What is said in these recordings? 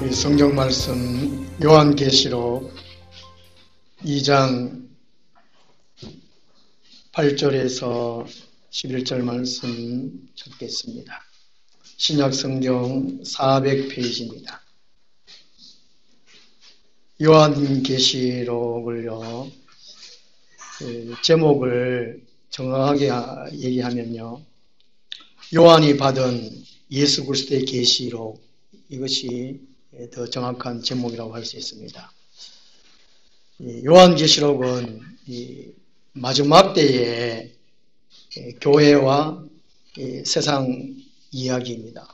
우리 성경 말씀 요한계시록 2장 8절에서 11절 말씀 찾겠습니다. 신약 성경 400페이지입니다. 요한계시록을요, 제목을 정확하게 얘기하면요, 요한이 받은 예수 그리스도의 계시록, 이것이 더 정확한 제목이라고 할 수 있습니다. 요한계시록은 마지막 때의 교회와 세상 이야기입니다.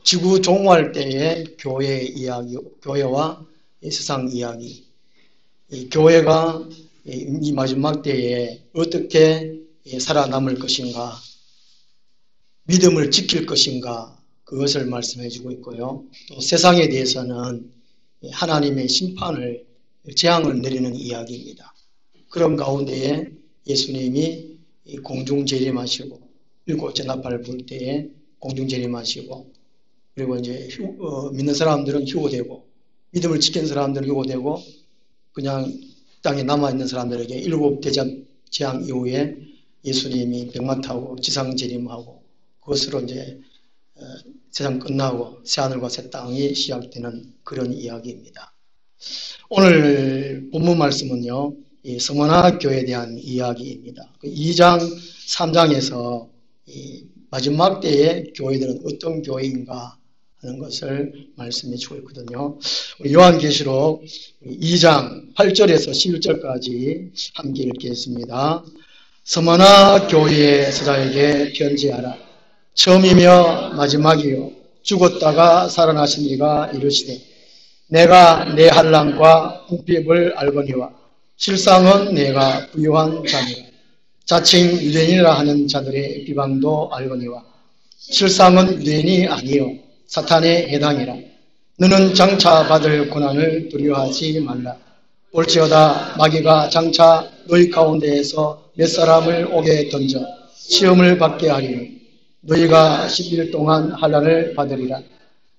지구 종말 때의 교회 이야기, 교회와 세상 이야기. 교회가 이 마지막 때에 어떻게 살아남을 것인가, 믿음을 지킬 것인가, 그것을 말씀해 주고 있고요. 또 세상에 대해서는 하나님의 심판을, 재앙을 내리는 이야기입니다. 그런 가운데에 예수님이 공중 재림하시고, 일곱 재나팔을 불 때에 공중 재림하시고, 그리고 이제 믿는 사람들은 휴고되고, 믿음을 지킨 사람들은 휴고되고, 그냥 땅에 남아있는 사람들에게 일곱 대전 재앙 이후에 예수님이 백마 타고 지상 재림하고, 그것으로 이제 세상 끝나고 새하늘과 새 땅이 시작되는 그런 이야기입니다. 오늘 본문 말씀은요, 이 서머나 교회에 대한 이야기입니다. 2장, 3장에서 마지막 때의 교회들은 어떤 교회인가 하는 것을 말씀해 주고 있거든요. 요한계시록 2장 8절에서 11절까지 함께 읽겠습니다. 서머나 교회의 사자에게 편지하라. 처음이며 마지막이요 죽었다가 살아나신 이가 이르시되 내가 내 한량과 궁핍을 알거니와 실상은 내가 부유한 자니라. 자칭 유대인이라 하는 자들의 비방도 알거니와 실상은 유대인이 아니요 사탄의 해당이라. 너는 장차 받을 고난을 두려워하지 말라. 볼지어다 마귀가 장차 너희 가운데에서 몇 사람을 옥에 던져 시험을 받게 하리니 너희가 10일 동안 환난을 받으리라.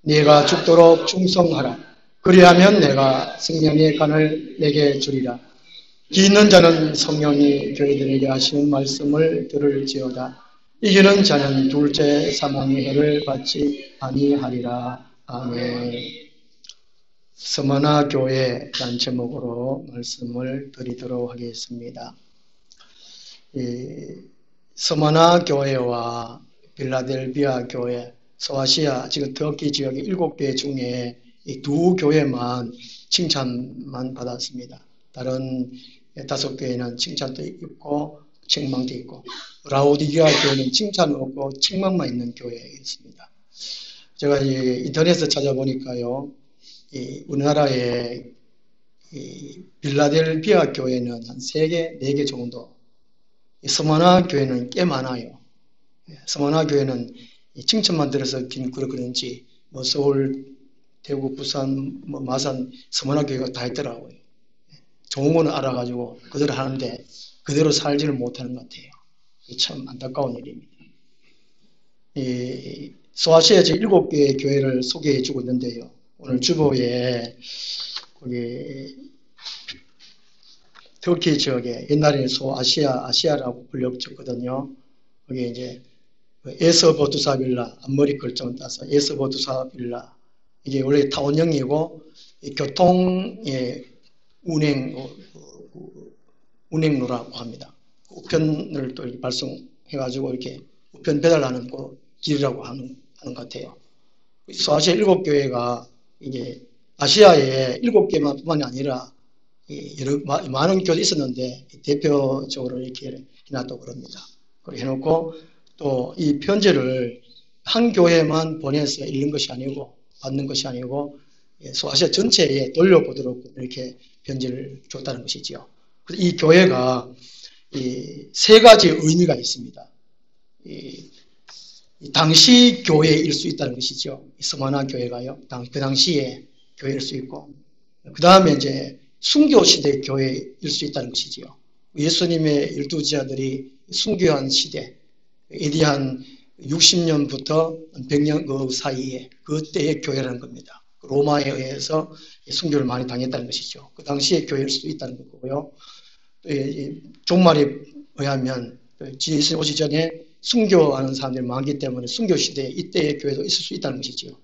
네가 죽도록 충성하라. 그리하면 내가 생명의 간을 내게 주리라. 기 있는 자는 성령이 교회들에게 하시는 말씀을 들을지어다. 이기는 자는 둘째 사망의 해를 받지 아니하리라. 아멘. 서머나 교회라는 제목으로 말씀을 드리도록 하겠습니다. 서머나 교회와 필라델비아 교회, 소아시아, 지금 터키 지역의 7개 중에 이 두 교회만 칭찬만 받았습니다. 다른 5개는 칭찬도 있고 책망도 있고, 라오디게아 교회는 칭찬 없고 책망만 있는 교회였습니다. 제가 인터넷에서 찾아보니까요, 우리나라의 필라델비아 교회는 한 3개, 4개 정도, 서머나 교회는 꽤 많아요. 서머나 교회는 칭찬만 들어서 그런지 서울, 대구, 부산, 마산, 서머나 교회가 다 있더라고요. 좋은 거는 알아가지고 그대로 하는데 그대로 살지를 못하는 것 같아요. 참 안타까운 일입니다. 소아시아 7개의 교회를 소개해 주고 있는데요. 오늘 주보에 거기 터키 지역에 옛날에는 아시아라고 불렸거든요. 거기 이제 에스버두사 빌라, 앞머리 글자만 따서 에스버두사 빌라, 이게 원래 타원형이고 교통의 운행로라고 합니다. 우편을 또 이렇게 발송해가지고 이렇게 우편 배달하는 그 길이라고 하는 것 같아요. 소아시아 7교회가 이게 아시아에 7개만 뿐만이 아니라 많은 교회도 있었는데 대표적으로 이렇게 해놨다고 그럽니다. 그렇게 해놓고 또 이 편지를 한 교회만 보내서 읽는 것이 아니고 받는 것이 아니고 소아시아 전체에 돌려보도록 이렇게 편지를 줬다는 것이지요. 이 교회가 세 가지 의미가 있습니다. 당시 교회일 수 있다는 것이죠. 서머나 교회가요. 그 당시에 교회일 수 있고, 그 다음에 이제 순교 시대 교회일 수 있다는 것이지요. 예수님의 12제자들이 순교한 시대, 에디한 60년부터 100년 그 사이에 그때의 교회라는 겁니다. 로마에 의해서 순교를 많이 당했다는 것이죠. 그 당시의 교회일 수도 있다는 거고요. 종말에 의하면 예수님 오시 전에 순교하는 사람들이 많기 때문에 순교 시대에 이때의 교회도 있을 수 있다는 것이죠.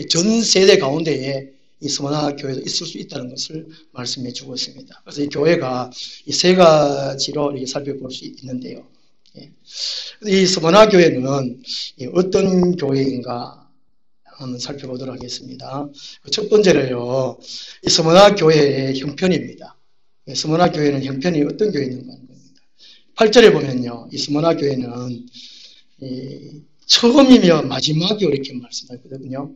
전 세대 가운데에 이 스무나 교회도 있을 수 있다는 것을 말씀해 주고 있습니다. 그래서 이 교회가 이 세 가지로 이렇게 살펴볼 수 있는데요. 이 스무나 교회는 어떤 교회인가 한번 살펴보도록 하겠습니다. 첫 번째로요, 이 스무나 교회의 형편입니다. 스무나 교회는 형편이 어떤 교회인가 하는 겁니다. 8절에 보면요, 이 스무나 교회는 처음이며 마지막이 이렇게 말씀하거든요.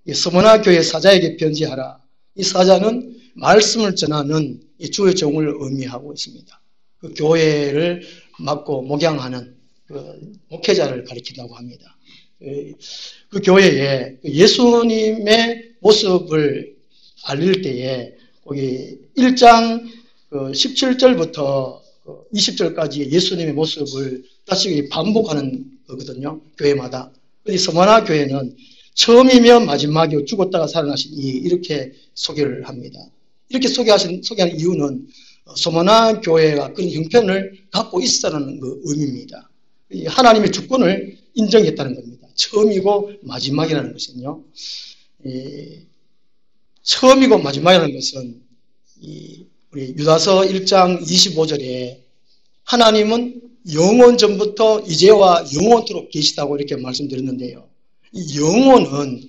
이 스무나 교회 사자에게 편지하라. 이 사자는 말씀을 전하는 이 주의 종을 의미하고 있습니다. 그 교회를 맡고 목양하는 그 목회자를 가리킨다고 합니다. 그 교회에 예수님의 모습을 알릴 때에 거기 1장 17절부터 20절까지 예수님의 모습을 다시 반복하는 거거든요. 교회마다. 이 스무나 교회는 처음이며 마지막이요 죽었다가 살아나신 이렇게 소개를 합니다. 이렇게 소개하는 이유는 스무나 교회가 그런 형편을 갖고 있었다는 그 의미입니다. 하나님의 주권을 인정했다는 겁니다. 처음이고 마지막이라는 것은요. 처음이고 마지막이라는 것은 우리 유다서 1장 25절에 하나님은 영원 전부터 이제와 영원토록 계시다고 이렇게 말씀드렸는데요. 이 영원은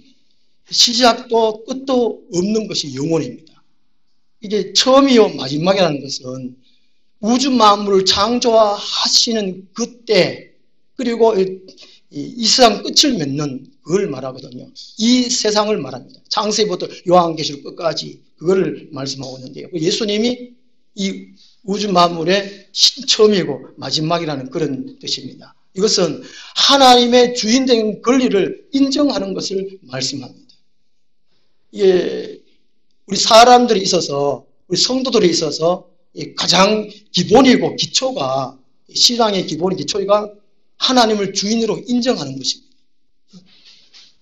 시작도 끝도 없는 것이 영원입니다. 이게 처음이요 마지막이라는 것은 우주 만물을 창조하시는 그때 그리고 이 세상 끝을 맺는 그걸 말하거든요. 이 세상을 말합니다. 창세부터 요한계시록 끝까지 그걸 말씀하고 있는데요. 예수님이 이 우주 만물의 처음이고 마지막이라는 그런 뜻입니다. 이것은 하나님의 주인된 권리를 인정하는 것을 말씀합니다. 이게 우리 사람들이 있어서 우리 성도들이 있어서 가장 기본이고 기초가 신앙의 기본이 기초가 하나님을 주인으로 인정하는 것입니다.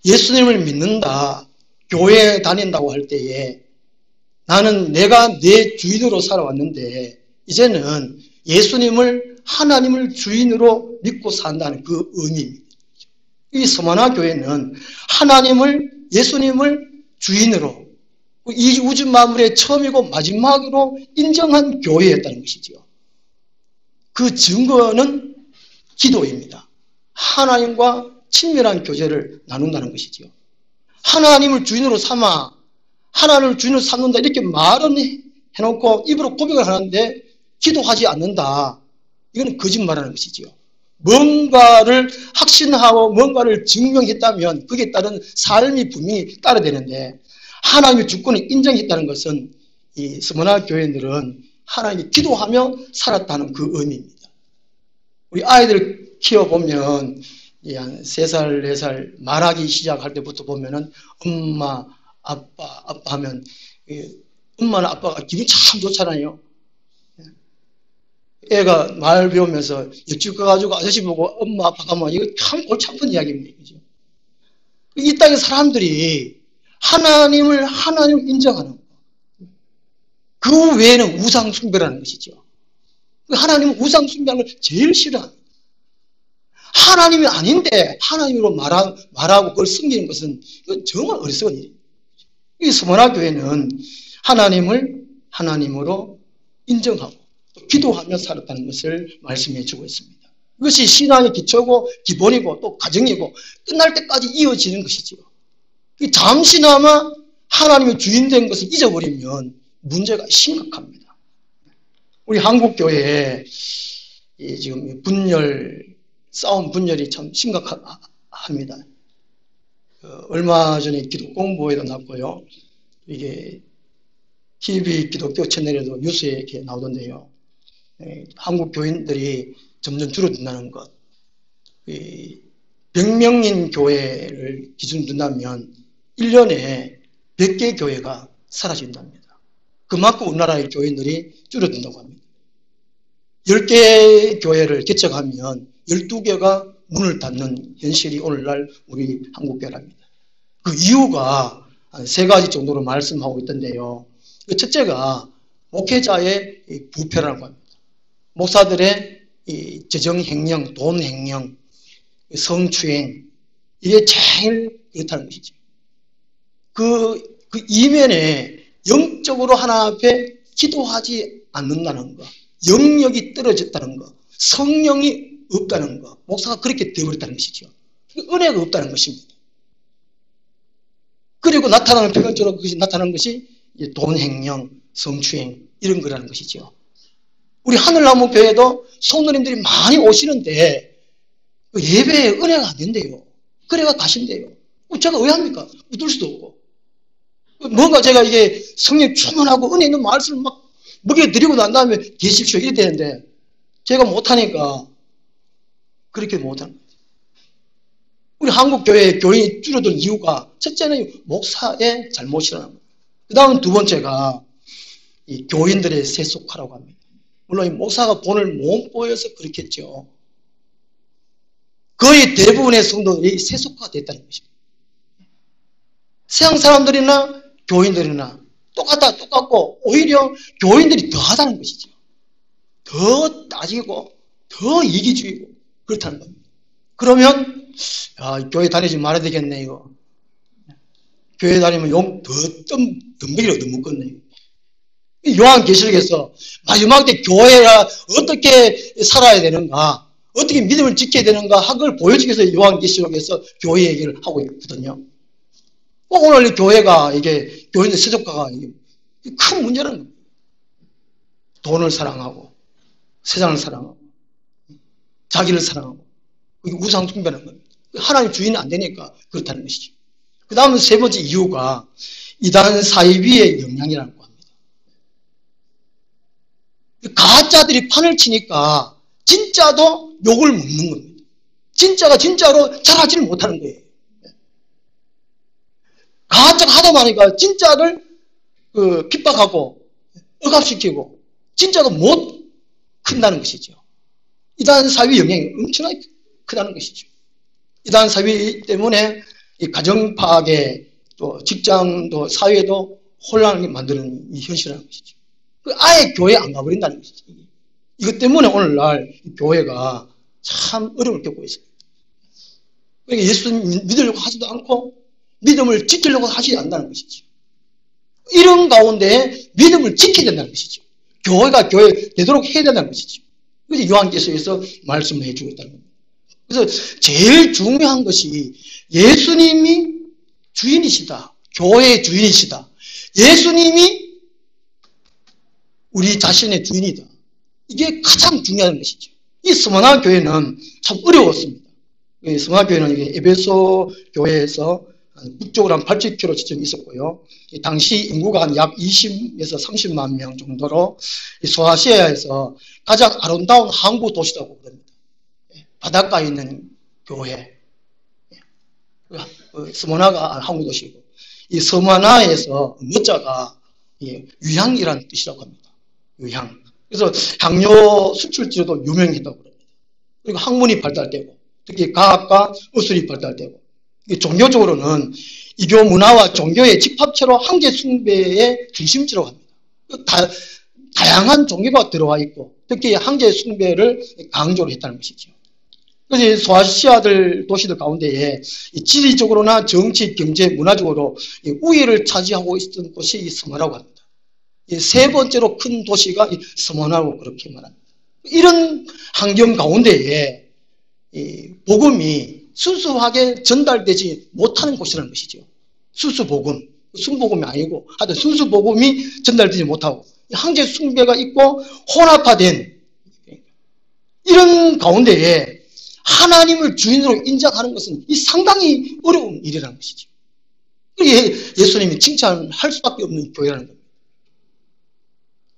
예수님을 믿는다, 교회에 다닌다고 할 때에 나는 내가 내 주인으로 살아왔는데 이제는 예수님을 하나님을 주인으로 믿고 산다는 그 의미입니다. 이 스무나 교회는 하나님을 예수님을 주인으로 이 우주 만물의 처음이고 마지막으로 인정한 교회였다는 것이죠. 그 증거는 기도입니다. 하나님과 친밀한 교제를 나눈다는 것이죠. 하나님을 주인으로 삼아 하나님을 주인으로 삼는다 이렇게 말은 해놓고 입으로 고백을 하는데 기도하지 않는다. 이거는 거짓말하는 것이죠. 뭔가를 확신하고 뭔가를 증명했다면 거기에 따른 삶이 분명히 따라야 되는데 하나님의 주권을 인정했다는 것은 이 스무나 교회들은 하나님이 기도하며 살았다는 그 의미입니다. 우리 아이들 키워보면 한 3살, 4살 말하기 시작할 때부터 보면은 엄마, 아빠 하면 엄마나 아빠가 기분이 참 좋잖아요. 애가 말 배우면서 옆집 가가지고 아저씨 보고 엄마, 아빠 가면 이거 참 골치 아픈 이야기입니다. 그죠? 이 땅의 사람들이 하나님을 인정하는 거. 그 외에는 우상 숭배라는 것이죠. 하나님은 우상 숭배하는 걸 제일 싫어합니다. 하나님이 아닌데 하나님으로 말하고 그걸 숨기는 것은 정말 어리석은 일이에요. 이 스무나 교회는 하나님을 하나님으로 인정하고 또 기도하며 살았다는 것을 말씀해 주고 있습니다. 이것이 신앙의 기초고 기본이고 또 가정이고 끝날 때까지 이어지는 것이죠. 잠시나마 하나님의 주인된 것을 잊어버리면 문제가 심각합니다. 우리 한국교회에 지금 싸움 분열이 참 심각합니다. 얼마 전에 기독 공보에도 났고요. 이게 TV 기독교 채널에도 뉴스에 이렇게 나오던데요. 한국 교인들이 점점 줄어든다는 것. 100명인 교회를 기준으로 둔다면 1년에 100개 교회가 사라진답니다. 그만큼 우리나라의 교인들이 줄어든다고 합니다. 10개 교회를 개척하면 12개가 문을 닫는 현실이 오늘날 우리 한국교회랍니다. 그 이유가 한 세 가지 정도로 말씀하고 있던데요. 그 첫째가 목회자의 부패라고 합니다. 목사들의 이 재정행령, 돈행령, 성추행, 이게 제일 그렇다는 것이죠. 그 이면에 영적으로 하나님 앞에 기도하지 않는다는 거, 영역이 떨어졌다는 거, 성령이 없다는 거, 목사가 그렇게 되어버렸다는 것이죠. 은혜가 없다는 것입니다. 그리고 나타나는 표현적으로 그것이 나타나는 것이 돈행령, 성추행 이런 거라는 것이죠. 우리 하늘나무 교회도 성도님들이 많이 오시는데 예배에 은혜가 안 된대요. 그래가 가신대요. 제가 왜 합니까? 웃을 수도 없고. 뭔가 제가 이게 성령 충만하고 은혜 있는 말씀을 막 먹여드리고 난 다음에 계십시오 이래 되는데 제가 못하니까 그렇게 못하는 거예요. 우리 한국 교회의 교인이 줄어든 이유가 첫째는 목사의 잘못이라는 거예요. 그 다음 두 번째가 이 교인들의 세속화라고 합니다. 물론 이 목사가 본을 못 보여서 그렇겠죠. 거의 대부분의 성도들이 세속화가 됐다는 것입니다. 세상 사람들이나 교인들이나 똑같고 오히려 교인들이 더하다는 것이죠. 더 따지고 더 이기주의고 그렇다는 겁니다. 그러면 교회 다니지 말아야 되겠네요. 교회 다니면 용 더 덤비기로 더 묶었네요. 요한계시록에서 마지막 때 교회가 어떻게 살아야 되는가, 어떻게 믿음을 지켜야 되는가 한 걸 보여주기 위해서 요한계시록에서 교회 얘기를 하고 있거든요. 꼭 오늘 이 교회가 이게 교인의 세속화가 큰 문제라는 겁니다. 돈을 사랑하고 세상을 사랑하고 자기를 사랑하고 우상 숭배하는 겁니다. 하나님 주인이 안 되니까 그렇다는 것이죠. 그 다음 세 번째 이유가 이단 사이비의 영향이라는 겁니다. 가짜들이 판을 치니까 진짜도 욕을 먹는 겁니다. 진짜가 진짜로 잘하지를 못하는 거예요. 가짜가 하다 보니까 진짜를 핍박하고 억압시키고 진짜가 못 큰다는 것이죠. 이단 사회 영향이 엄청나게 크다는 것이죠. 이단 사회 때문에 이 가정 파괴, 또 직장도 사회도 혼란을 만드는 이 현실이라는 것이죠. 아예 교회 안 가버린다는 것이죠. 이것 때문에 오늘날 교회가 참 어려움을 겪고 있습니다. 그러니까 예수님 믿으려고 하지도 않고 믿음을 지키려고 하지 않는다는 것이죠. 이런 가운데 믿음을 지켜야 된다는 것이죠. 교회가 교회 되도록 해야 된다는 것이죠. 그래서 요한계시록에서 말씀을 해주고 있다는 겁니다. 그래서 제일 중요한 것이 예수님이 주인이시다. 교회의 주인이시다. 예수님이 우리 자신의 주인이다. 이게 가장 중요한 것이죠. 이 스무나 교회는 참 어려웠습니다. 스무나 교회는 에베소 교회에서 북쪽으로 한 80km 지점이 있었고요. 당시 인구가 한 약 20에서 30만 명 정도로 소아시아에서 가장 아름다운 항구 도시라고 그럽니다. 바닷가에 있는 교회. 스모나가 항구 도시고, 이 스모나에서 문자가 유향이라는 뜻이라고 합니다. 유향. 그래서 향료 수출지로도 유명했다고 그럽니다. 그리고 학문이 발달되고, 특히 과학과 의술이 발달되고, 종교적으로는 이교 문화와 종교의 집합체로 황제 숭배의 중심지라고 합니다. 다양한 종교가 들어와 있고 특히 황제 숭배를 강조를 했다는 것이죠. 그래서 소아시아들 도시들 가운데에 지리적으로나 정치, 경제, 문화적으로 우위를 차지하고 있었던 곳이 이 스모나라고 합니다. 세 번째로 큰 도시가 이 스모나라고 그렇게 말합니다. 이런 환경 가운데에 이 복음이 순수하게 전달되지 못하는 곳이라는 것이죠. 순수복음, 순복음이 아니고 하여튼 순수복음이 전달되지 못하고 황제 숭배가 있고 혼합화된 이런 가운데에 하나님을 주인으로 인정하는 것은 이 상당히 어려운 일이라는 것이죠. 예수님이 칭찬할 수밖에 없는 교회라는 겁니다.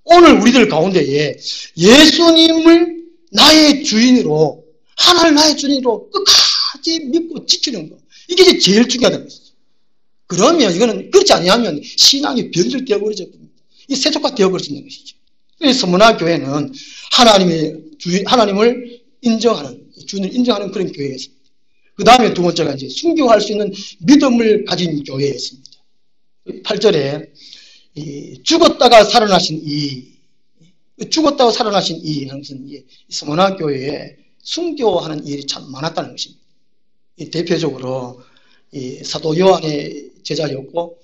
오늘 우리들 가운데에 예수님을 나의 주인으로, 하나를 나의 주인으로 끝까지 믿고 지키는 것, 이게 제일 중요하다는 것이죠. 그러면 이거는 그렇지 않으면 신앙이 변질되어 버리죠. 이 세속화 되어 버리는 것이죠. 그래서 스무나 교회는 하나님을 인정하는, 주인을 인정하는 그런 교회였습니다. 그 다음에 두 번째가 이제 순교할 수 있는 믿음을 가진 교회였습니다. 8절에 죽었다가 살아나신 죽었다가 살아나신 하는 것은 스모나 교회에 순교하는 일이 참 많았다는 것입니다. 대표적으로 사도 요한의 제자였고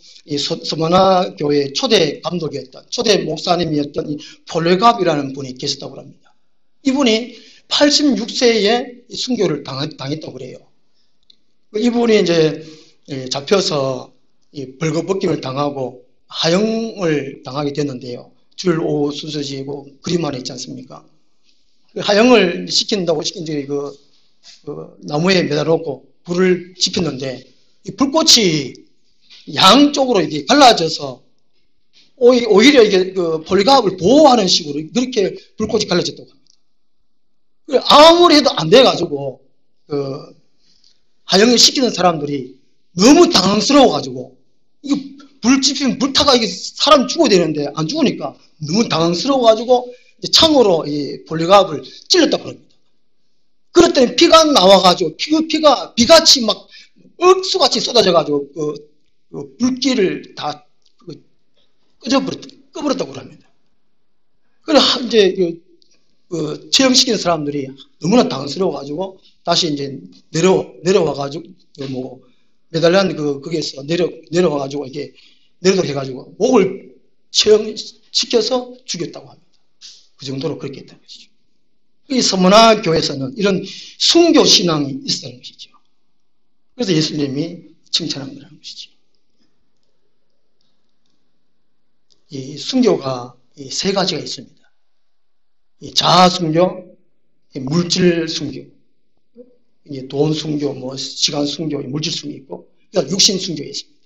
스모나 교회의 초대 감독이었던 초대 목사님이었던 폴레갑이라는 분이 계셨다고 합니다. 이분이 86세에 순교를 당했다고 그래요. 이분이 이제 잡혀서 벌거벗김을 당하고 하형을 당하게 됐는데요. 줄 오 수서지고 그림 안에 있지 않습니까? 하형을 시킨다고 시킨 적이 그 나무에 매달아놓고 불을 지폈는데 이 불꽃이 양쪽으로 이렇게 갈라져서 오히려 이게 그 폴리갑을 보호하는 식으로 그렇게 불꽃이 갈라졌다고 합니다. 아무리 해도 안 돼가지고 그 하형을 시키는 사람들이 너무 당황스러워가지고 이거 불 지피면 불타가 이게 사람 죽어야 되는데 안 죽으니까 너무 당황스러워가지고 창으로 이 폴리갑을 찔렀다고 합니다. 그랬더니 피가 나와가지고 피가 비같이 막 억수같이 쏟아져가지고 그 불길을 다 꺼버렸다고 합니다. 그래 이제 체험시키는 사람들이 너무나 당황스러워가지고 다시 이제 내려와가지고 매달린 거기에서 내려와가지고 이렇게 내려도록 해가지고 목을 체험시켜서 죽였다고 합니다. 그 정도로 그렇게 했다는 것이죠. 이 서문화 교회에서는 이런 순교 신앙이 있었다는 것이죠. 그래서 예수님이 칭찬한 거라는 것이죠. 이 순교가 세 가지가 있습니다. 자아 순교, 물질 순교, 돈 순교, 시간 순교, 물질 순교 있고, 육신 순교가 있습니다.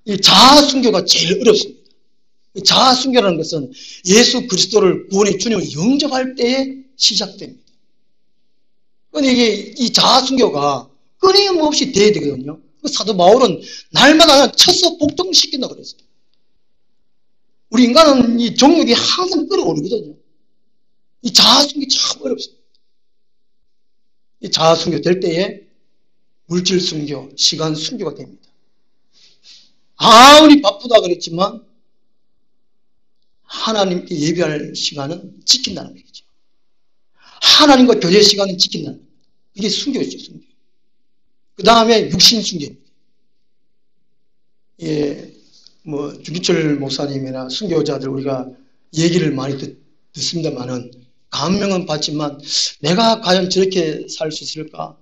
이 자아 순교가 제일 어렵습니다. 자아 순교라는 것은 예수 그리스도를 구원의 주님을 영접할 때에 시작됩니다. 그런데 이 자아 순교가 끊임없이 돼야 되거든요. 사도 바울은 날마다 쳐서 복종시킨다고 그랬어요. 우리 인간은 이 정욕이 항상 끌어오르거든요. 이 자아 순교 참 어렵습니다. 이 자아 순교 될 때에 물질 순교, 시간 순교가 됩니다. 아무리 바쁘다 그랬지만 하나님께 예배할 시간은 지킨다는 거죠. 하나님과 교제 시간은 지킨다는 거죠. 이게 순교죠, 순교. 그 다음에 육신 순교입니다. 주기철 목사님이나 순교자들 우리가 얘기를 많이 듣습니다만은 감명은 받지만 내가 과연 저렇게 살 수 있을까?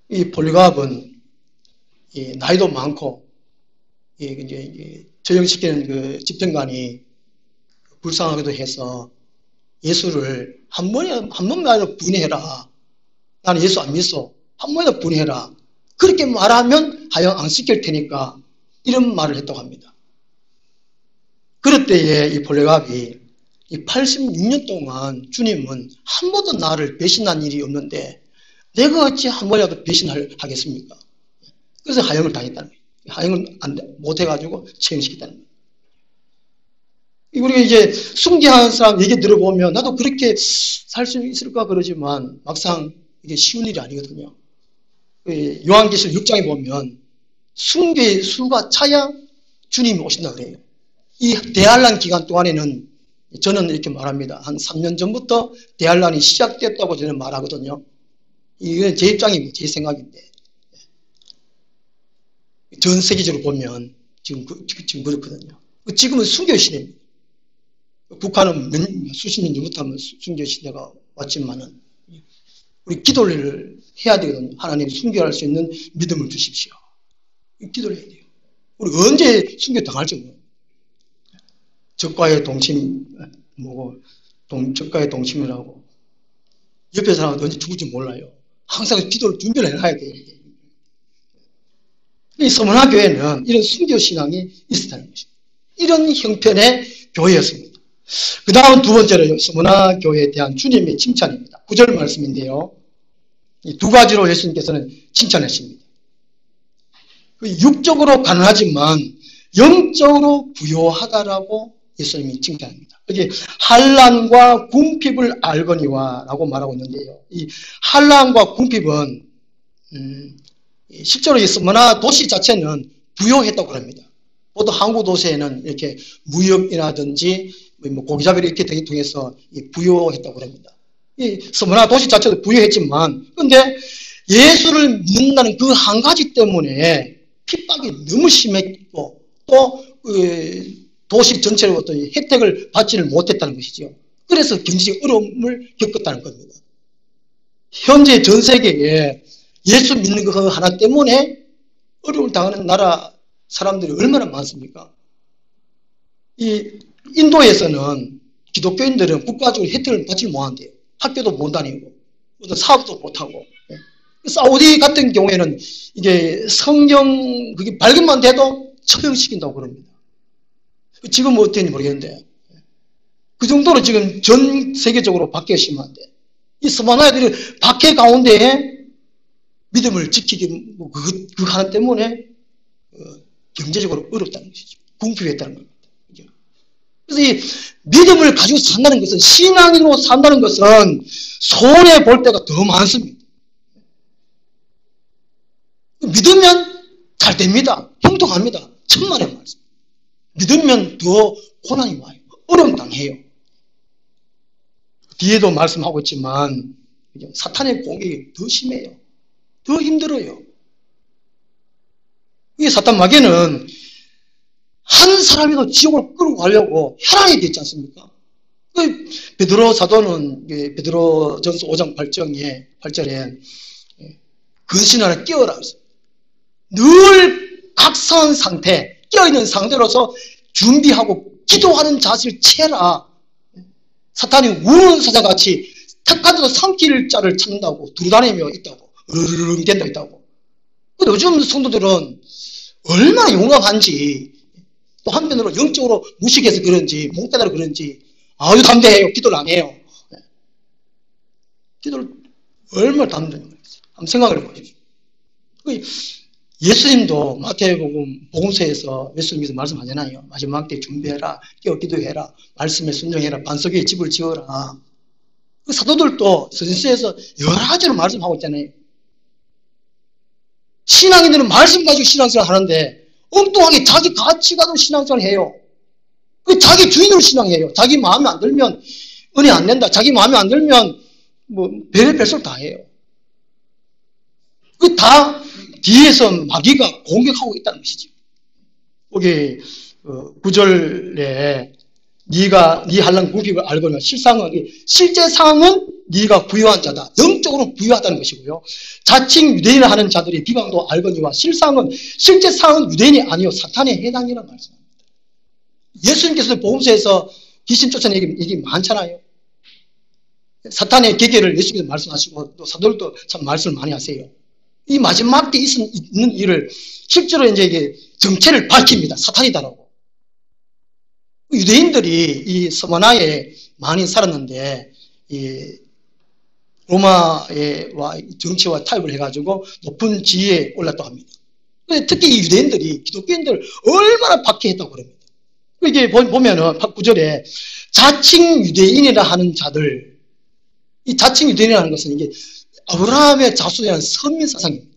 이 폴리갑은 나이도 많고 이제 처형시키는 그 집행관이 불쌍하기도 해서 예수를 한 번만이라도 분해해라. 나는 예수 안 믿어. 한 번이라도 분해해라. 그렇게 말하면 하여 안 시킬 테니까 이런 말을 했다고 합니다. 그럴 때에 이 폴리갑이 86년 동안 주님은 한 번도 나를 배신한 일이 없는데 내가 어찌 한 번이라도 배신하겠습니까? 그래서 하형을 당했다는 거예요. 하형을 못해가지고 체형시켰다는 거예요. 우리가 이제 순교한 사람 얘기 들어보면 나도 그렇게 살 수 있을까 그러지만 막상 이게 쉬운 일이 아니거든요. 요한계시록 6장에 보면 순교의 수가 차야 주님이 오신다 그래요. 이 대환란 기간 동안에는 저는 이렇게 말합니다. 한 3년 전부터 대환란이 시작됐다고 저는 말하거든요. 이건 제 입장이고 제 생각인데 전 세계적으로 보면 지금 그렇거든요. 지금은 순교 시대입니다. 북한은 수십 년 전부터 하면 순교 시대가 왔지만은 우리 기도를 해야 되거든요. 하나님 순교할 수 있는 믿음을 주십시오. 기도를 해야 돼요. 우리 언제 순교 당할지 모르요. 적과의 동침, 적과의 동침을 하고 옆에 사람은 언제 죽을지 몰라요. 항상 기도를 준비를 해놔야 돼요. 이 서문화 교회는 이런 순교 신앙이 있었다는 것입니다. 이런 형편의 교회였습니다. 그 다음 두 번째로 서문화 교회에 대한 주님의 칭찬입니다. 9절 말씀인데요. 이 두 가지로 예수님께서는 칭찬하십니다. 육적으로 가난하지만 영적으로 부요하다라고 예수님이 칭찬합니다. 여기 환난과 궁핍을 알거니와 라고 말하고 있는데요. 이 환난과 궁핍은 실제로 이 스머나 도시 자체는 부유했다고 합니다. 보통 한국 도시에는 이렇게 무역이라든지 뭐 고기잡이를 이렇게 통해서 부유했다고 합니다. 이 스머나 도시 자체도 부유했지만, 근데 예수를 믿는다는 그 한 가지 때문에 핍박이 너무 심했고, 또 도시 전체로 어떤 혜택을 받지를 못했다는 것이죠. 그래서 경제적 어려움을 겪었다는 겁니다. 현재 전 세계에 예수 믿는 거 하나 때문에 어려움을 당하는 나라 사람들이 얼마나 많습니까? 이 인도에서는 기독교인들은 국가적으로 혜택을 받지 못한대요. 학교도 못 다니고, 사업도 못하고. 사우디 같은 경우에는 이게 성경 그게 발견만 돼도 처형시킨다고 그럽니다. 지금 어땠는지 모르겠는데, 그 정도로 지금 전 세계적으로 박해가 심한데, 이 스마나 애들이 박해 가운데에 믿음을 지키기, 그 하나 때문에 경제적으로 어렵다는 것이죠. 궁핍했다는 겁니다. 그래서 이 믿음을 가지고 산다는 것은, 신앙인으로 산다는 것은 손해볼 때가 더 많습니다. 믿으면 잘 됩니다. 형통합니다. 천만의 말씀. 믿으면 더 고난이 와요. 어려움 당해요. 뒤에도 말씀하고 있지만 사탄의 공격이 더 심해요. 더 힘들어요. 이 사탄 마귀는 한 사람이도 지옥을 끌고 가려고 혈안이 되지 않습니까? 베드로 사도는 베드로전서 5장 8절에 근신하라 깨어라. 늘 각성한 상태, 깨어있는 상태로서 준비하고 기도하는 자세를 채라. 사탄이 우는 사자같이 탁한 데서 삼킬 자를 찾는다고 두루다니며 있다고. 으르르르 된다 있다고. 근데 요즘 성도들은 얼마나 용감한지, 또 한편으로 영적으로 무식해서 그런지, 몽따다로 그런지 아주 담대해요. 기도를 안 해요. 기도를 얼마나 담대해요. 한번 생각을 해보십시오. 예수님도 마태복음 복음서에서 예수님께서 말씀하잖아요. 마지막 때 준비해라, 깨어 기도해라, 말씀에 순종해라, 반석 위에 집을 지어라. 그 사도들도 서신서에서 여러 가지로 말씀하고 있잖아요. 신앙인들은 말씀 가지고 신앙생활 하는데 엉뚱하게 자기 가치가도 신앙생활 해요. 그 자기 주인으로 신앙해요. 자기 마음에 안 들면 은혜 안 된다. 자기 마음에 안 들면 뭐 별의별 소리 다 해요. 그 다 뒤에서 마귀가 공격하고 있다는 것이죠. 거기 9절에 네가 네 한란 궁핍을 알거니와 실제 상황은 네가 부유한 자다. 영적으로 부유하다는 것이고요. 자칭 유대인을 하는 자들이 비방도 알거니와 실제 상황은 유대인이 아니요 사탄에 해당이라는 말씀입니다. 예수님께서 복음서에서 귀신 쫓아내는 얘기 많잖아요. 사탄의 계계를 예수님께서 말씀하시고 또 사도들도 참 말씀을 많이 하세요. 이 마지막 때 있는 일을 실제로 이제 이게 정체를 밝힙니다. 사탄이다라고. 유대인들이 이 스마나에 많이 살았는데 이 로마의 정치와 타협을 해가지고 높은 지위에 올랐다고 합니다. 특히 이 유대인들이 기독교인들 얼마나 박해했다고 그럽니다. 이게 보면은 9절에 자칭 유대인이라 하는 자들, 이 자칭 유대인이라는 것은 이게 아브라함의 자손이라는 선민 사상입니다.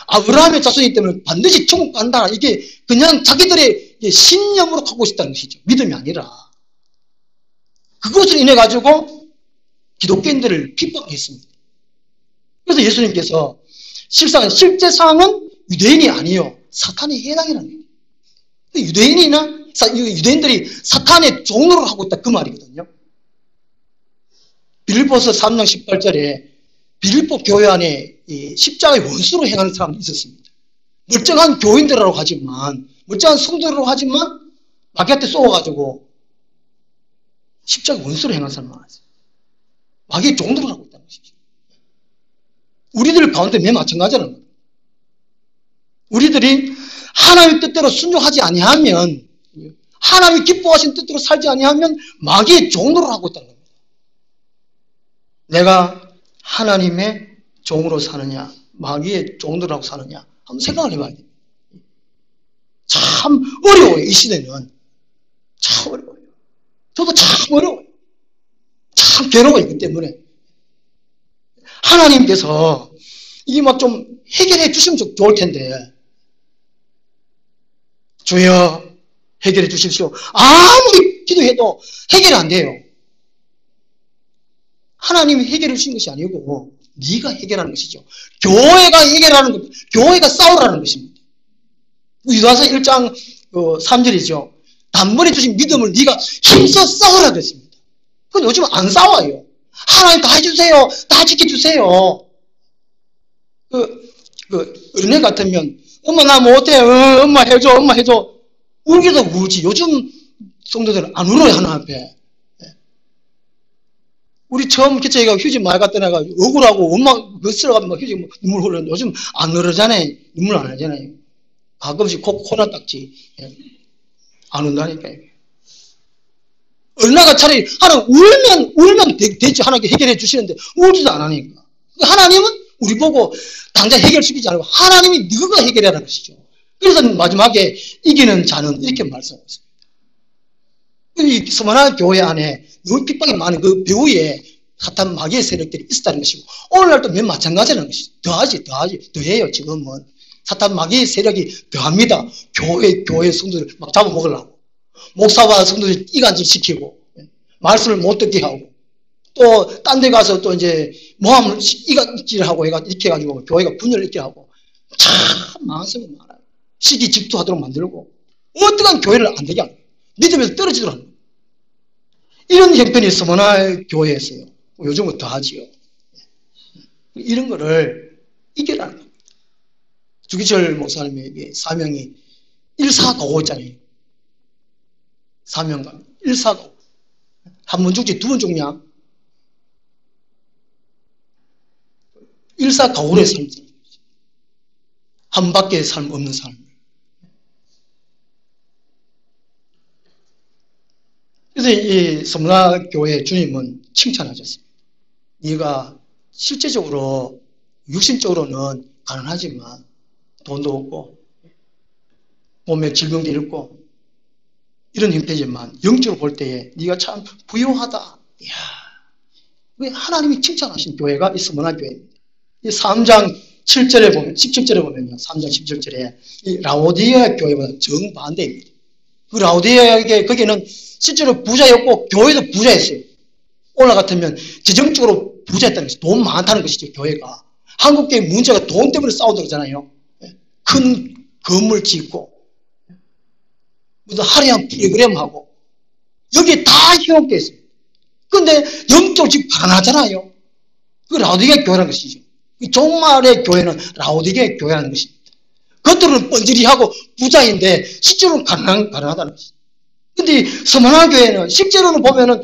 아브라함의 자손이기 때문에 반드시 천국 간다. 이게 그냥 자기들의 신념으로 갖고 있다는 것이죠. 믿음이 아니라. 그것을 인해 가지고 기독교인들을 핍박했습니다. 그래서 예수님께서 실제 상황은 유대인이 아니요 사탄의 해당이라는 거예요. 유대인들이 사탄의 종로를 하고 있다 그 말이거든요. 빌립보서 3장 18절에 빌립보 교회 안에 십자가의 원수로 행하는 사람이 있었습니다. 멀쩡한 교인들이라고 하지만, 멀쩡한 성도라고 하지만 마귀한테 쏘아가지고 십자가의 원수로 행하는 사람이 많았어요. 마귀의 종로를 하고 있다는 것이죠. 우리들 가운데 매 마찬가지라는 거예요. 우리들이 하나님의 뜻대로 순종하지 아니하면, 하나님이 기뻐하신 뜻대로 살지 아니하면 마귀의 종로를 하고 있다는 겁니다. 내가 하나님의 종으로 사느냐, 마귀의 종들하고 사느냐, 한번 생각을 해봐야 돼요. 참 어려워요, 이 시대는. 참 어려워요. 저도 참 어려워요. 참 괴로워요, 그 때문에. 하나님께서 이게 막 좀 해결해 주시면 좋을 텐데, 주여 해결해 주십시오. 아무리 기도해도 해결이 안 돼요. 하나님이 해결해 주신 것이 아니고 네가 해결하는 것이죠. 교회가 해결하는 것, 교회가 싸우라는 것입니다. 유다서 1장 3절이죠. 단번에 주신 믿음을 네가 힘써 싸우라 그랬습니다. 근데 요즘 안 싸워요. 하나님 다 해주세요. 다 지켜주세요. 어린애 같으면 엄마 나 못해. 엄마 해줘. 엄마 해줘. 울기도 울지. 요즘 성도들은 안 울어요. 하나님 앞에. 우리 처음 기차가 휴지 많이 갖다 내가 억울하고 엄마 그 쓸어가면 막 휴지 눈물 흘러요. 요즘 안 흐르잖아요. 눈물 안 하잖아요. 가끔씩 코나 닦지. 안 운다니까요. 얼마나 차라리 하나님 울면 되지. 하나님께 해결해 주시는데 울지도 안 하니까. 하나님은 우리 보고 당장 해결시키지 않고 하나님이 너가 해결하라는 것이죠. 그래서 마지막에 이기는 자는 이렇게 말씀하고 있습니다. 이 스마나 교회 안에 너무 핍박이 많은 그 배후에 사탄 마귀의 세력들이 있었다는 것이고 오늘날도 맨 마찬가지라는 것이죠. 더해요. 지금은 사탄 마귀의 세력이 더합니다. 교회 성도들 막 잡아먹으려고 목사와 성도들 이간질 시키고 말씀을 못 듣게 하고 또 딴 데 가서 또 이제 모함을 이간질하고 이렇게 해가지고 교회가 분열을 일으키게 하고 참 망성이 많아요. 시기 질투하도록 만들고 어떠한 교회를 안 되게 하는 거예요. 믿음에서 떨어지도록 하는 거예요. 이런 형편이 서머나 교회에서요. 요즘은 더하지요. 이런 거를 이겨라는 겁니다. 주기철 목사님에게 사명이 1사가오 있잖아요. 사명감 1사가오. 한 번 죽지 두 번 죽냐? 1사가오의 삶. 한 밖에 삶 없는 삶. 그래서 이 서머나 교회 주님은 칭찬하셨습니다. 네가 실제적으로 육신적으로는 가난하지만 돈도 없고 몸에 질병도 있고 이런 형태지만 영적으로 볼 때에 네가 참 부유하다. 이야, 왜 하나님이 칭찬하신 교회가 이 서머나 교회입니다. 이 3장 7절에 보면 17절에 보면요. 3장 17절에 이 라오디게아 교회보다 정반대입니다. 그 라오디게아에게 거기는 실제로 부자였고 교회도 부자였어요. 오늘 같으면 재정적으로 부자였다는 것이 돈 많다는 것이죠. 교회가. 한국교회 문제가 돈 때문에 싸우는 거잖아요. 큰 건물 짓고 무슨 화려한 프로그램하고 여기에 다 힘없게 있습니다. 그런데 영적으로 지금 가난하잖아요. 그 라오디게아 교회라는 것이죠. 이 종말의 교회는 라오디게아 교회라는 것입니다. 겉으로는 번지리하고 부자인데 실제로는 가난하다는 것이죠. 근데 서머나 교회는 실제로는 보면은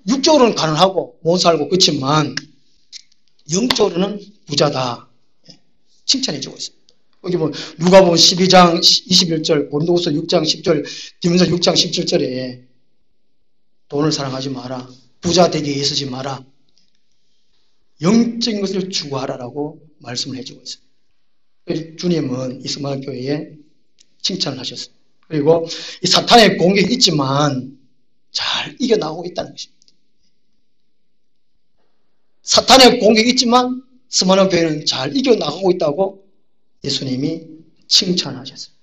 육적으로는 가난하고 못 살고 그렇지만 영적으로는 부자다. 칭찬해주고 있습니다. 여기 뭐 누가복음 12장 21절, 고린도후서 6장 10절, 디모데후서 6장 17절에 돈을 사랑하지 마라. 부자 되게 애쓰지 마라. 영적인 것을 추구하라라고 말씀을 해주고 있습니다. 주님은 이 서머나 교회에 칭찬을 하셨습니다. 그리고 이 사탄의 공격이 있지만 잘 이겨나가고 있다는 것입니다. 사탄의 공격이 있지만 서머나 교회는 잘 이겨나가고 있다고 예수님이 칭찬하셨습니다.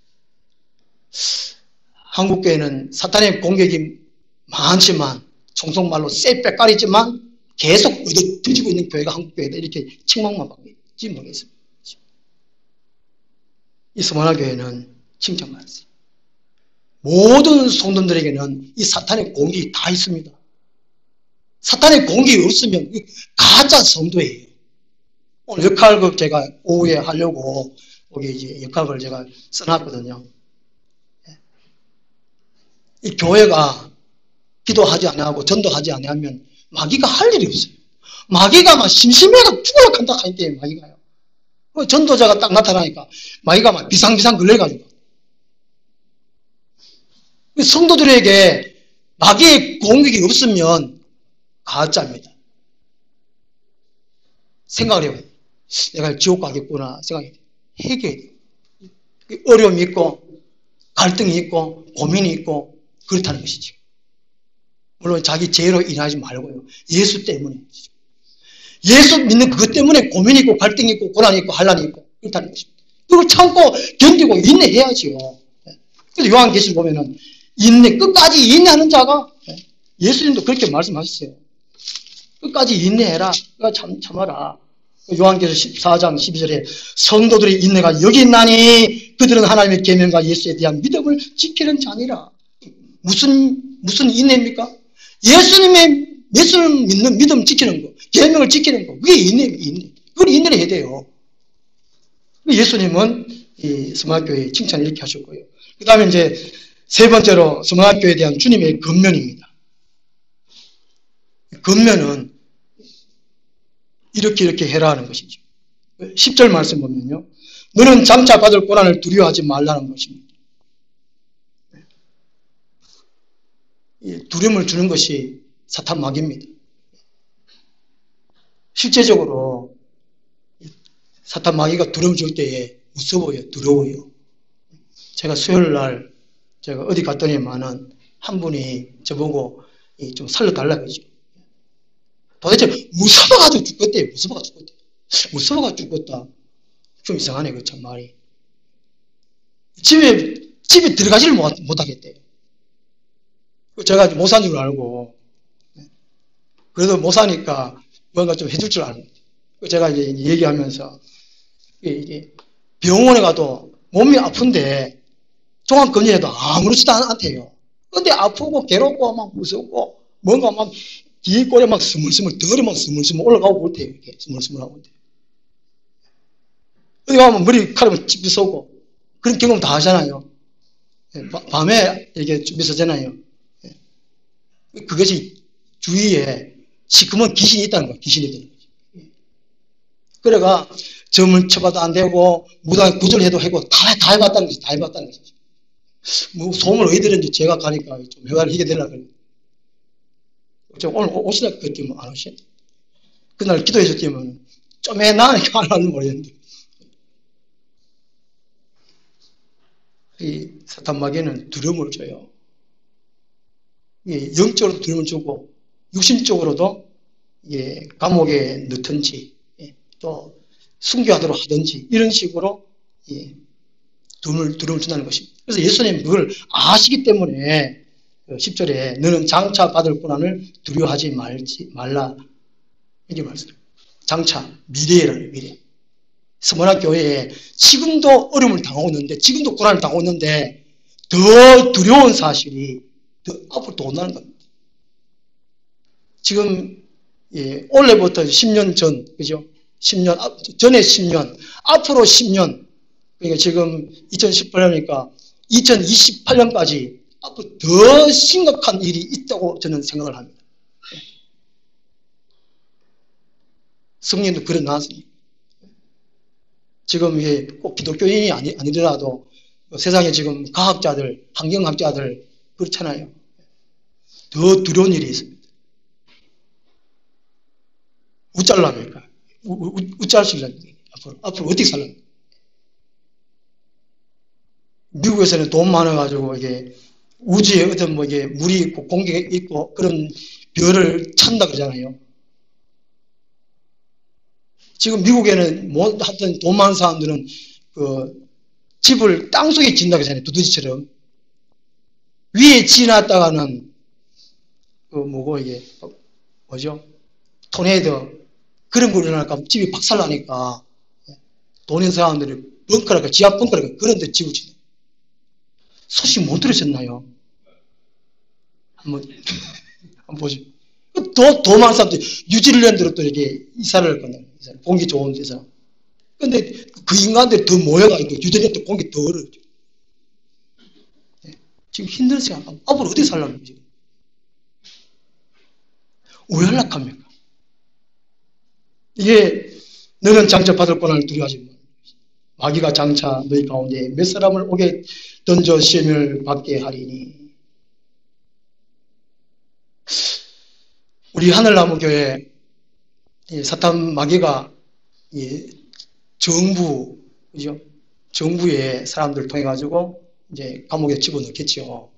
한국교회는 사탄의 공격이 많지만 총속말로 쎄빼깔이지만 계속 얻어지고 있는 교회가 한국교회다 이렇게 칭찬만 받고 있지 모르겠습니다. 이 서머나 교회는 칭찬받았어요. 모든 성도들에게는 이 사탄의 공격이 다 있습니다. 사탄의 공격이 없으면 가짜 성도예요. 오늘 역할극 제가 오후에 하려고 거기 이제 역할을 제가 써놨거든요. 이 교회가 기도하지 않고 전도하지 않으면 마귀가 할 일이 없어요. 마귀가 막 심심해가 죽으러 간다 하니까 마귀가요. 전도자가 딱 나타나니까 마귀가 막 비상비상 걸려가지고 성도들에게 마귀의 공격이 없으면 가짜입니다. 생각을 해요. 내가 지옥 가겠구나 생각해요. 해결해야 돼요. 어려움이 있고 갈등이 있고 고민이 있고 그렇다는 것이죠. 물론 자기 죄로 인하지 말고요. 예수 때문에. 예수 믿는 그것 때문에 고민이 있고 갈등이 있고 고난이 있고 환란이 있고 그렇다는 것입니다. 그걸 참고 견디고 인내해야지요. 그래서 요한계시록 보면은 인내, 끝까지 인내하는 자가, 예수님도 그렇게 말씀하셨어요. 끝까지 인내해라. 참아라. 요한계시록 14장 12절에 성도들의 인내가 여기 있나니 그들은 하나님의 계명과 예수에 대한 믿음을 지키는 자니라. 무슨 인내입니까? 예수를 믿는 믿음 지키는 거, 계명을 지키는 거, 그게 인내. 그걸 인내를 해야 돼요. 예수님은 이 스마교회 칭찬을 이렇게 하셨고요. 그 다음에 이제 세 번째로 스마교회에 대한 주님의 권면입니다. 권면은 이렇게 해라 하는 것이죠. 10절 말씀 보면요. 너는 장차 받을 고난을 두려워하지 말라는 것입니다. 두려움을 주는 것이 사탄 마귀입니다. 실제적으로 사탄 마귀가 두려움 줄 때에 무서워요. 두려워요. 제가 수요일 날 제가 어디 갔더니만은 한 분이 저보고 좀 살려달라고 그러죠. 도대체 무서워가지고 죽겠대요. 무서워가지고 죽겠다. 좀 이상하네, 그 참 말이. 집에 들어가지를 못하겠대요. 제가 모사인 줄 알고, 그래도 모사니까 뭔가 좀 해줄 줄 알고, 제가 이제 얘기하면서, 이게 병원에 가도 몸이 아픈데, 종합검진해도 아무렇지도 않대요. 근데 아프고 괴롭고 막 무섭고, 뭔가 막 뒤에 꼬리에 막 스물스물, 덜이 막 스물스물 올라가고 그렇대요. 이렇게 스물스물하고. 어디 가면 머리카락을 찝혀서고, 그런 경험 다 하잖아요. 밤에 이렇게 찝혀서잖아요. 그것이 주위에 시커먼 귀신이 있다는 거예요. 귀신이 있다는 거죠. 그래가 점을 쳐봐도 안 되고, 무당에 구절해도 하고, 다 해봤다는 거죠. 다 해봤다는 거죠. 뭐 소문을 왜 들었는지 제가 가니까 좀 회화를 하게 되려고 그래요. 오늘 오시다 그랬더니 안 오시? 그날 기도해 줬더니 좀 나니까 안 하는 모르겠는데. 이 사탄 마귀는 두려움을 줘요. 영적으로도 두려움을 주고 육신적으로도 감옥에 넣든지 또 순교하도록 하든지 이런 식으로 두려움을 준다는 것입니다. 그래서 예수님은 그걸 아시기 때문에 10절에 너는 장차 받을 고난을 두려워하지 말라 이렇게 말씀해요. 장차, 미래라는 미래. 스모나 교회에 지금도 어려움을 당하고 있는데 지금도 고난을 당하고 있는데 더 두려운 사실이 더 앞으로 또 온다는 겁니다. 지금 올해부터 10년 전, 그죠? 10년 전에 10년, 앞으로 10년, 그러니까 지금 2018년이니까 2028년까지 앞으로 더 심각한 일이 있다고 저는 생각을 합니다. 성령도 그래 나왔습니다. 지금 이게 꼭 기독교인이 아니더라도 세상에 지금 과학자들, 환경학자들 그렇잖아요. 더 두려운 일이 있습니다. 웃잘랍니까? 웃잘 수 있는 앞으로 어떻게 살랍니까? 미국에서는 돈 많아가지고 이게 우주에 어떤 뭐 이게 물이 있고 공기가 있고 그런 별을 찾는다 그러잖아요. 지금 미국에는 뭐 하여튼 돈 많은 사람들은 그 집을 땅속에 짓는다 그러잖아요. 두더지처럼. 위에 지났다가는 그 뭐고 이게 뭐죠? 토네이도 그런 거 일어나니까 집이 박살나니까 돈 있는 사람들이 벙커랄까 지하 벙커랄까 그런 데 집을 짓는 소식 못 들으셨나요? 한번 보죠. 더 많은 사람들이 뉴질랜드로 또 이렇게 이사를 할 건데 공기 좋은 데서. 근데 그 인간들이 더 모여가지고 뉴질랜드 공기 더 어려워요. 지금 힘든 시간 앞으로 어떻게 살려면 지금? 왜 연락합니까? 이게 너는 장차 받을 고난을 두려워하지 마. 마귀가 장차 너희 가운데 몇 사람을 오게 던져 시험을 받게 하리니. 우리 하늘나무교회 사탄 마귀가 정부, 그죠? 정부의 사람들을 통해 가지고 이제 감옥에 집어넣겠죠.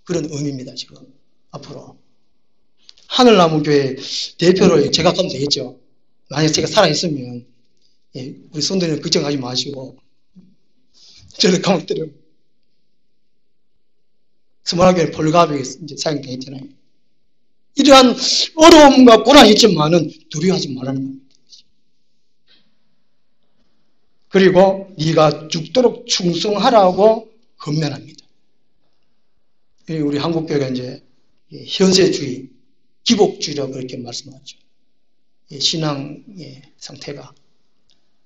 그런 의미입니다, 지금. 앞으로. 하늘나무교회 대표로 제가 가면 되겠죠. 만약 제가 살아있으면, 예, 우리 성도님 걱정하지 마시고, 저를 감옥 때려. 스마트교회 폴갑이 이제 사용되어 있잖아요. 이러한 어려움과 고난이 있지만은 두려워하지 말라는 겁니다. 그리고 네가 죽도록 충성하라고 권면합니다. 우리 한국교회가 이제 현세주의, 기복주의라고 그렇게 말씀하죠. 신앙의 상태가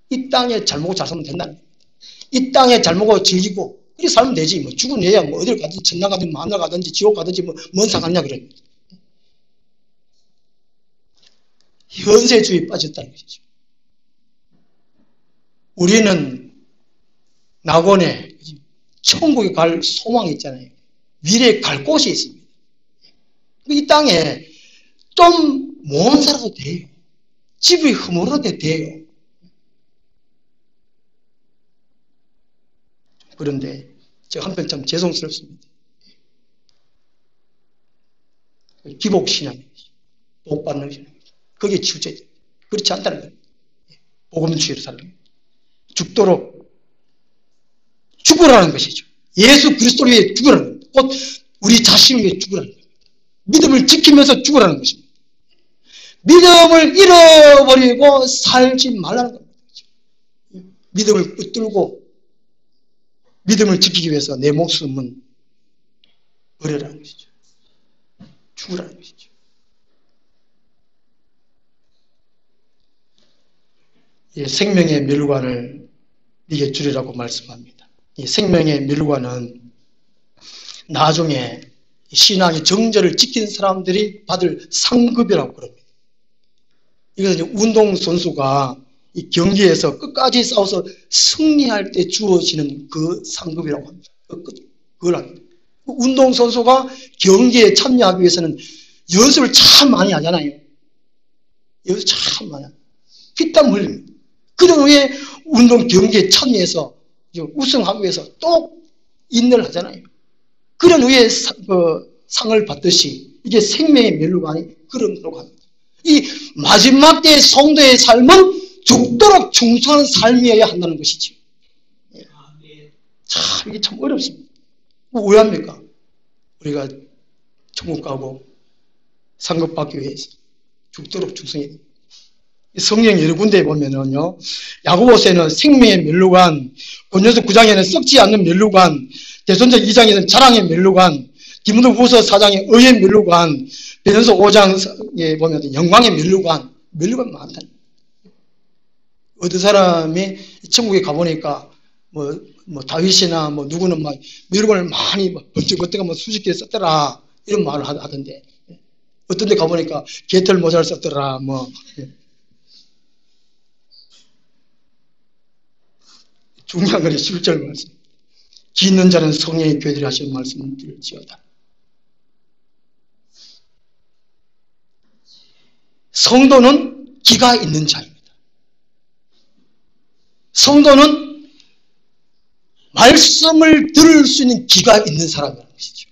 이 땅에 잘 먹고 잘 살면 된다는 겁니다. 이 땅에 잘 먹고 즐기고 이렇게 살면 되지. 뭐 죽은애야 뭐 어딜 가든지 천당 가든지 하늘 가든지 지옥 가든지 뭐 뭔 상관이냐 그래. 현세주의 빠졌다는 것이죠. 우리는 낙원에 천국에 갈 소망이 있잖아요. 미래에 갈 곳이 있습니다. 이 땅에 좀 못 살아도 돼요. 집이 허물어도 돼요. 그런데 제가 한편 참 죄송스럽습니다. 기복신앙, 복받는 신앙, 그게 주제. 그렇지 않다는 거예요. 복음주의로 살아요. 죽도록 죽으라는 것이죠. 예수 그리스도를 위해 죽으라는 거예요. 곧 우리 자신을 위해 죽으라는 거예요. 믿음을 지키면서 죽으라는 것입니다. 믿음을 잃어버리고 살지 말라는 겁니다. 믿음을 붙들고 믿음을 지키기 위해서 내 목숨은 버려라는 것이죠. 죽으라는 것이죠. 생명의 멸관을 네게 주리라고 말씀합니다. 이 생명의 멸관은 나중에 신앙의 정절을 지킨 사람들이 받을 상급이라고 그럽니다. 이것은 운동선수가 이 경기에서 끝까지 싸워서 승리할 때 주어지는 그 상급이라고 합니다. 그걸 합니다. 운동선수가 경기에 참여하기 위해서는 연습을 참 많이 하잖아요. 연습 참 많이 합니다. 피땀 흘립니다. 그 후에 운동 경기에 참여해서 우승하기 위해서 또 인내를 하잖아요. 그런 후에 상을 받듯이 이게 생명의 멸류관이 그런 거라고 합니다. 이 마지막 때의 성도의 삶은 죽도록 충성하는 삶이어야 한다는 것이죠. 참 이게 참 어렵습니다. 왜 합니까? 우리가 천국 가고 상급받기 위해서 죽도록 충성해야 됩니다. 성경 여러 군데에 보면은요, 야고보서에는 생명의 멸류관, 고린도서 9장에는 썩지 않는 멸류관, 대선서 2장에는 자랑의 멸류관, 디모데후서 4장에 의의 멸류관, 베드로서 5장에 보면 영광의 멸류관 많다. 어떤 사람이 천국에 가보니까 뭐 다윗이나 뭐 누구는 막 멸류관을 많이 번쩍번쩍 뭐 수십 개 썼더라 이런 말을 하던데, 어떤 데 가보니까 개털 모자를 썼더라 뭐. 중요한 건 11절 말씀. 기 있는 자는 성령의 교회들이 하시는 말씀을 들을지어다. 성도는 기가 있는 자입니다. 성도는 말씀을 들을 수 있는 기가 있는 사람이라는 것이죠.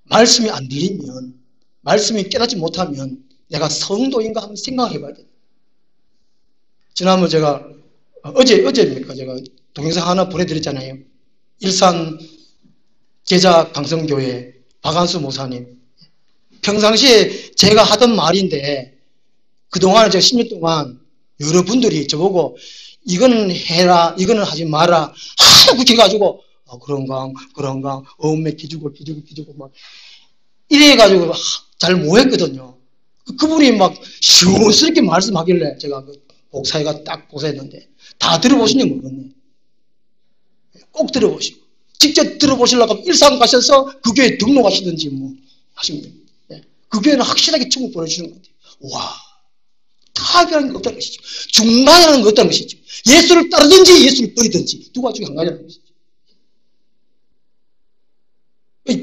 말씀이 안 들리면, 말씀이 깨닫지 못하면 내가 성도인가 한번 생각해 봐야 돼요. 지난번 제가 어제입니까? 제가 동영상 하나 보내드렸잖아요. 일산 제자 강성교회 박한수 목사님. 평상시에 제가 하던 말인데 그동안에 제가 10년 동안 여러분들이 저보고 이거는 해라, 이거는 하지 마라 하도 그렇게 해가지고 그런가 어음에 기주고 막 이래가지고 잘 못했거든요. 그분이 막 시원스럽게 말씀하길래 제가 목사회가 딱 보사했는데 다 들어보시는지 모르겠네. 꼭 들어보시고 직접 들어보시려고 하면 일산 가셔서 그 교회 등록하시든지 뭐 하시면 됩니다. 그 교회는 확실하게 천국 보내주시는 것 같아요. 와, 타협이라는 게 없다는 것이죠. 중간이라는 게 없다는 것이죠. 예수를 따르든지 예수를 버리든지 두 가지 중에 한 가지라는 것이죠.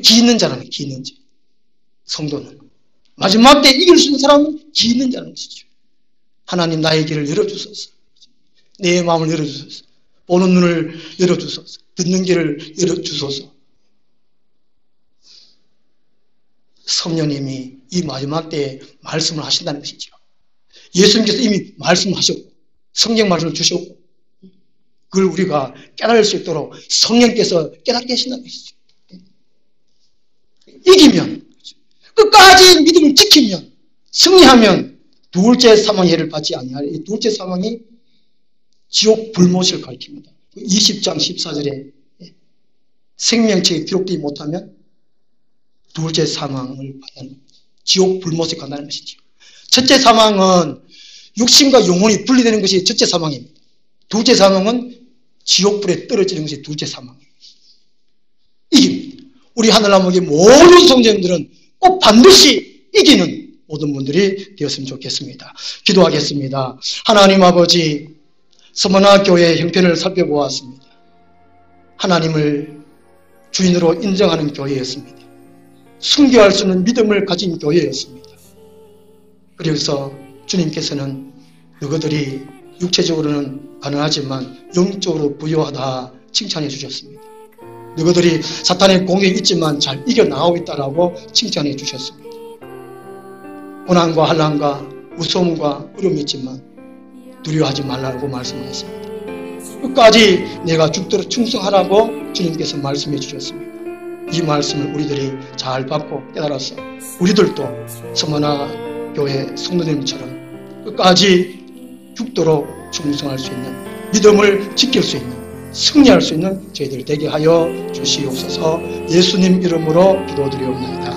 기 있는 자라는 기 있는 자. 성도는 마지막 때 이길 수 있는 사람은 기 있는 자라는 것이죠. 하나님 나의 길을 열어주소서. 내 마음을 열어주소서. 보는 눈을 열어주소서. 듣는 길을 열어주소서. 성령님이 이 마지막 때에 말씀을 하신다는 것이죠. 예수님께서 이미 말씀하셨고 성경 말씀을 주셨고 그걸 우리가 깨달을 수 있도록 성령께서 깨닫게 하신다는 것이죠. 이기면, 끝까지 믿음을 지키면, 승리하면 둘째 사망의 해를 받지 아니할 이 둘째 사망이 지옥 불못을 가리킵니다. 20장 14절에 생명책에 기록되지 못하면 둘째 사망을 받는 지옥 불못에 간다는 것이죠. 첫째 사망은 육신과 영혼이 분리되는 것이 첫째 사망입니다. 둘째 사망은 지옥불에 떨어지는 것이 둘째 사망입니다. 이깁니다. 우리 하늘나무의 모든 성도님들은 꼭 반드시 이기는 모든 분들이 되었으면 좋겠습니다. 기도하겠습니다. 하나님 아버지, 서머나 교회의 형편을 살펴보았습니다. 하나님을 주인으로 인정하는 교회였습니다. 순교할 수 있는 믿음을 가진 교회였습니다. 그래서 주님께서는 너희들이 육체적으로는 가능하지만 영적으로 부유하다 칭찬해 주셨습니다. 너희들이 사탄의 공격이 있지만 잘 이겨나가고 있다라고 칭찬해 주셨습니다. 고난과 한란과 무서움과 어려움이 있지만 두려워하지 말라고 말씀하셨습니다. 끝까지 내가 죽도록 충성하라고 주님께서 말씀해 주셨습니다. 이 말씀을 우리들이 잘 받고 깨달아서 우리들도 서머나 교회 성도님처럼 끝까지 죽도록 충성할 수 있는 믿음을 지킬 수 있는 승리할 수 있는 저희들 되게 하여 주시옵소서. 예수님 이름으로 기도드리옵나이다.